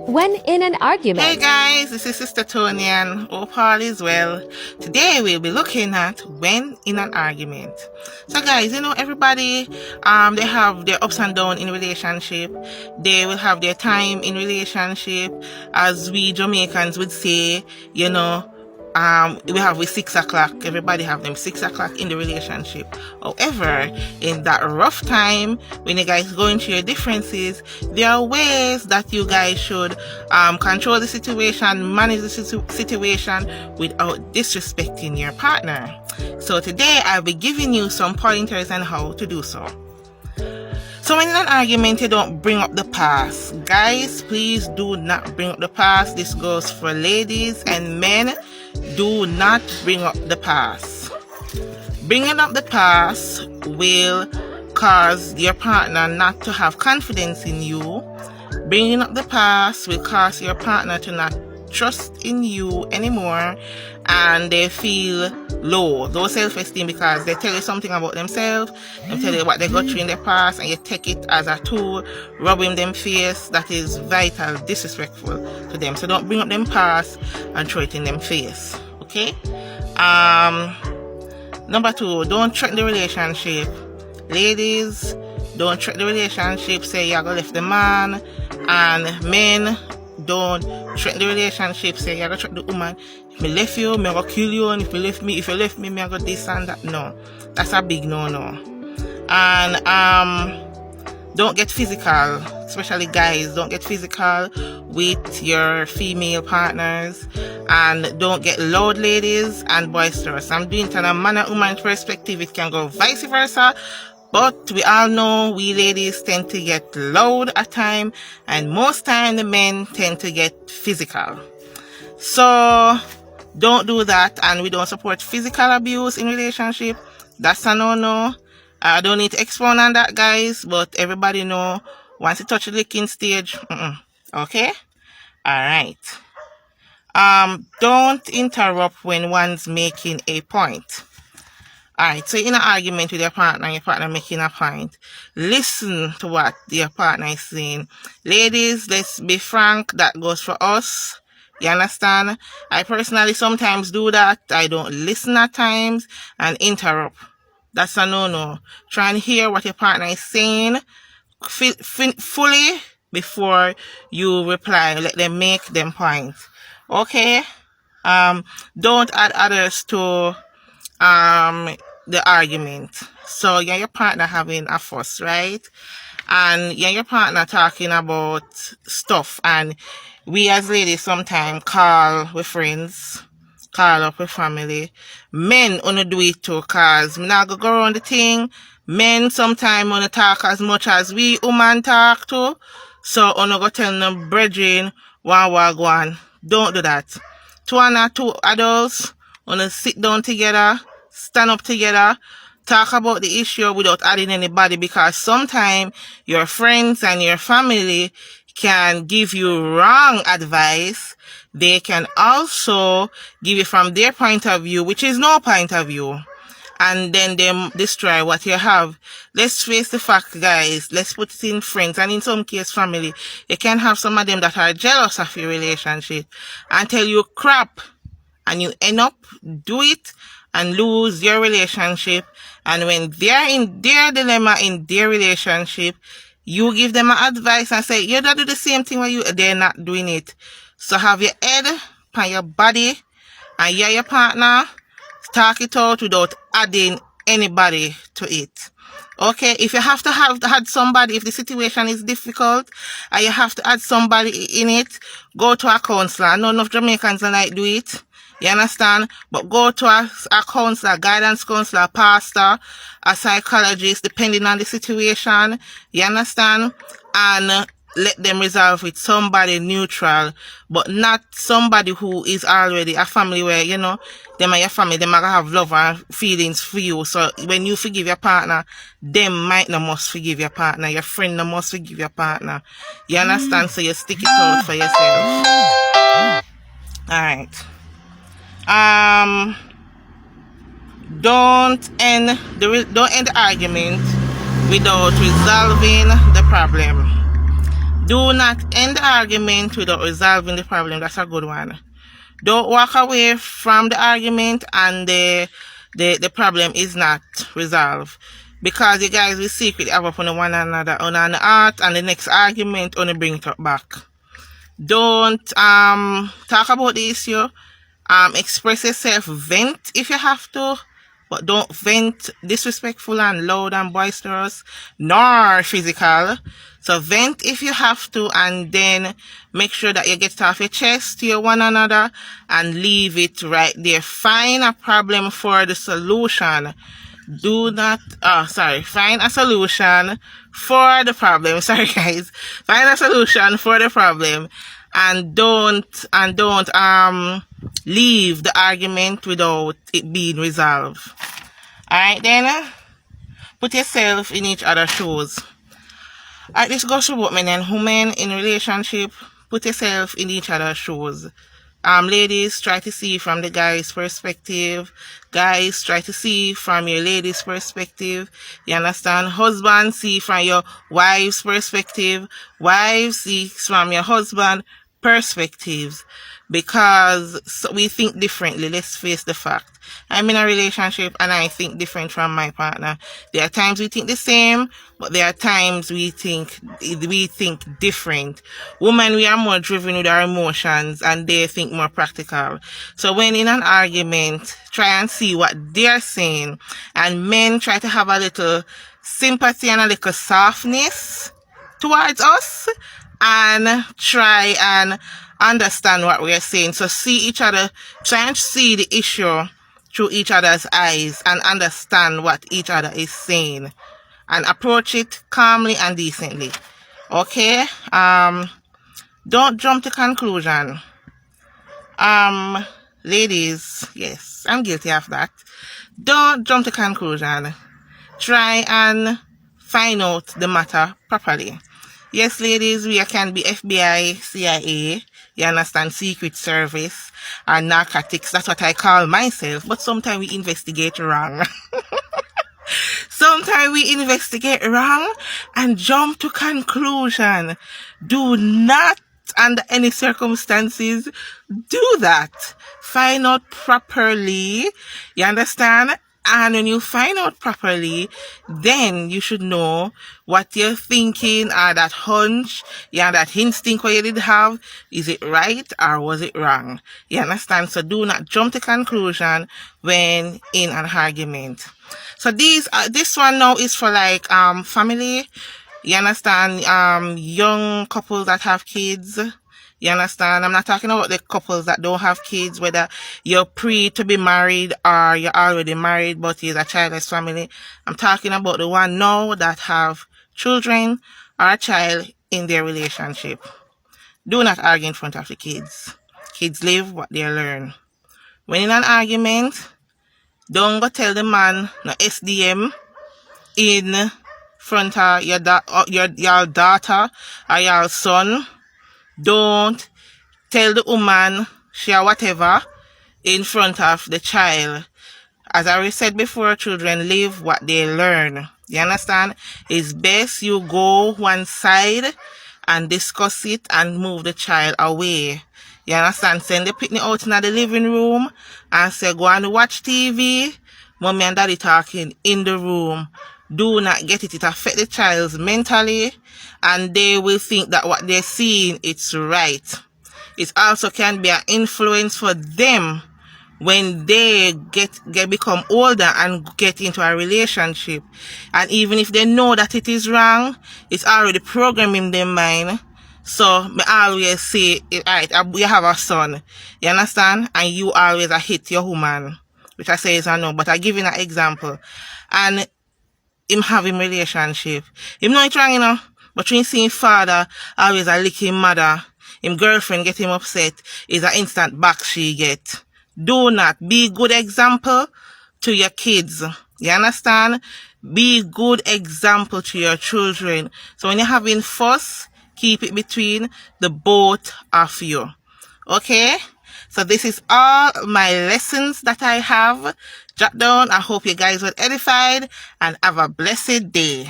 When in an argument. Hey guys, this is Sister Tony and hope all is well. Today we'll be looking at when in an argument. So guys, everybody they have their ups and downs in relationship. They will have their time in relationship, as we Jamaicans would say, we have with 6 o'clock. Everybody have them 6 o'clock in the relationship. However, in that rough time, when you guys going through your differences, there are ways that you guys should control the situation, manage the situation without disrespecting your partner. So today I'll be giving you some pointers on how to do so. So when in an argument, you don't bring up the past. Guys, please do not bring up the past. This goes for ladies and men. Do not bring up the past. Bringing up the past will cause your partner not to have confidence in you. Bringing up the past will cause your partner to not trust in you anymore, and they feel low, low self-esteem, because they tell you something about themselves, they tell you what they got through in their past, and you take it as a tool, rubbing them face. That is vital, disrespectful to them. So don't bring up them past and throw it in them face. Okay. Number 2, don't threaten the relationship. Ladies, don't threaten the relationship. Say you're gonna leave the man. And men, don't threaten the relationship. Say you're gonna threaten the woman. If me left you, me gonna kill you, and if you left me, me gonna this and that. No, that's a big no. And don't get physical, especially guys. Don't get physical with your female partners, and don't get loud, ladies, and boisterous. I'm doing it from a man and woman perspective. It can go vice versa. But we all know we ladies tend to get loud at times, and most time the men tend to get physical. So don't do that, and we don't support physical abuse in relationship. That's a no. I don't need to expound on that, guys, but everybody know once you touch the licking stage, okay? Alright. Don't interrupt when one's making a point. Alright, so in an argument with your partner making a point, listen to what your partner is saying. Ladies, let's be frank, that goes for us. You understand? I personally sometimes do that. I don't listen at times and interrupt. That's a no. Try and hear what your partner is saying fully before you reply. Let them make them points. Okay? Don't add others to the argument. So your partner having a fuss, right? And your partner talking about stuff, and we as ladies sometimes call with friends, call up with family. Men wanna do it too, cause me not go around the thing. Men sometimes wanna talk as much as we women talk too. So wanna go tell them brethren one. Don't do that. 2 adults wanna sit down together, stand up together, talk about the issue without adding anybody, because sometimes your friends and your family can give you wrong advice. They can also give you from their point of view, which is no point of view, and then they destroy what you have. Let's face the fact, guys. Let's put it in friends, and in some case family. You can have some of them that are jealous of your relationship and tell you crap, and you end up do it and lose your relationship. And when they're in their dilemma in their relationship, you give them advice and say, you don't do the same thing when they're not doing it. So have your head on your body, and your partner talk it out without adding anybody to it. Okay, if you have to add somebody, if the situation is difficult and you have to add somebody in it, go to a counselor. None of Jamaicans don't like do it. You understand? But go to a counselor, guidance counselor, pastor, a psychologist, depending on the situation. You understand? And let them resolve with somebody neutral, but not somebody who is already a family where, them are your family, them are have love and feelings for you. So when you forgive your partner, them might not must forgive your partner. Your friend not must forgive your partner. You understand? So you stick it out for yourself. Alright. Don't end the argument without resolving the problem. Do not end the argument without resolving the problem. That's a good one. Don't walk away from the argument and the problem is not resolved. Because you guys will secretly have up on one another on an art, and the next argument only bring it up back. Don't talk about the issue. Express yourself, vent if you have to, but don't vent disrespectful and loud and boisterous, nor physical. So vent if you have to, and then make sure that you get it off your chest to one another and leave it right there. Find a problem for the solution. Do not, find a solution for the problem. Sorry guys. Find a solution for the problem, and don't leave the argument without it being resolved. Alright then, put yourself in each other's shoes. Alright, this goes for both men and women in relationship. Put yourself in each other's shoes. Ladies, try to see from the guy's perspective. Guys, try to see from your lady's perspective. You understand? Husband, see from your wife's perspective. Wives, see from your husband perspectives. Because we think differently. Let's face the fact. I'm in a relationship and I think different from my partner. There are times we think the same, but there are times we think different. Women, we are more driven with our emotions and they think more practical. So when in an argument, try and see what they're saying. And men, try to have a little sympathy and a little softness towards us and try and understand what we are saying. So see each other, try and see the issue through each other's eyes and understand what each other is saying and approach it calmly and decently. Okay? Don't jump to conclusion. Ladies, yes, I'm guilty of that. Don't jump to conclusion. Try and find out the matter properly. Yes, ladies, we can be FBI, CIA, you understand, Secret Service, and narcotics. That's what I call myself. But sometimes we investigate wrong. Sometimes we investigate wrong and jump to conclusion. Do not, under any circumstances, do that. Find out properly. You understand? And when you find out properly, then you should know what you're thinking, or that hunch, that instinct what you did have. Is it right or was it wrong? You understand? So do not jump to conclusion when in an argument. So this one now is for like family. You understand? Young couples that have kids. You understand? I'm not talking about the couples that don't have kids, whether you're pre to be married or you're already married but you're a childless family. I'm talking about the one now that have children or a child in their relationship. Do not argue in front of the kids. Kids live what they learn. When in an argument, don't go tell the man no SDM in front of your daughter or your son. Don't tell the woman she or whatever in front of the child. As I already said before, children live what they learn. You understand? It's best you go one side and discuss it and move the child away. You understand? Send the picnic out in the living room and say, go and watch TV. Mommy and daddy talking in the room. Do not get it. It affects the child mentally and they will think that what they're seeing it's right. It also can be an influence for them when they become older and get into a relationship. And even if they know that it is wrong, it's already programming their mind. So I always say, alright, you have a son, you understand? And you always hit your woman, which I say is a no, but I give you an example. And him having relationship. Him know it's wrong, you know. But when you see him father always lick him mother, him girlfriend get him upset, is an instant back she get. Do not. Be good example to your kids. You understand? Be good example to your children. So when you're having fuss, keep it between the both of you. Okay? So this is all my lessons that I have jot down. I hope you guys were edified and have a blessed day.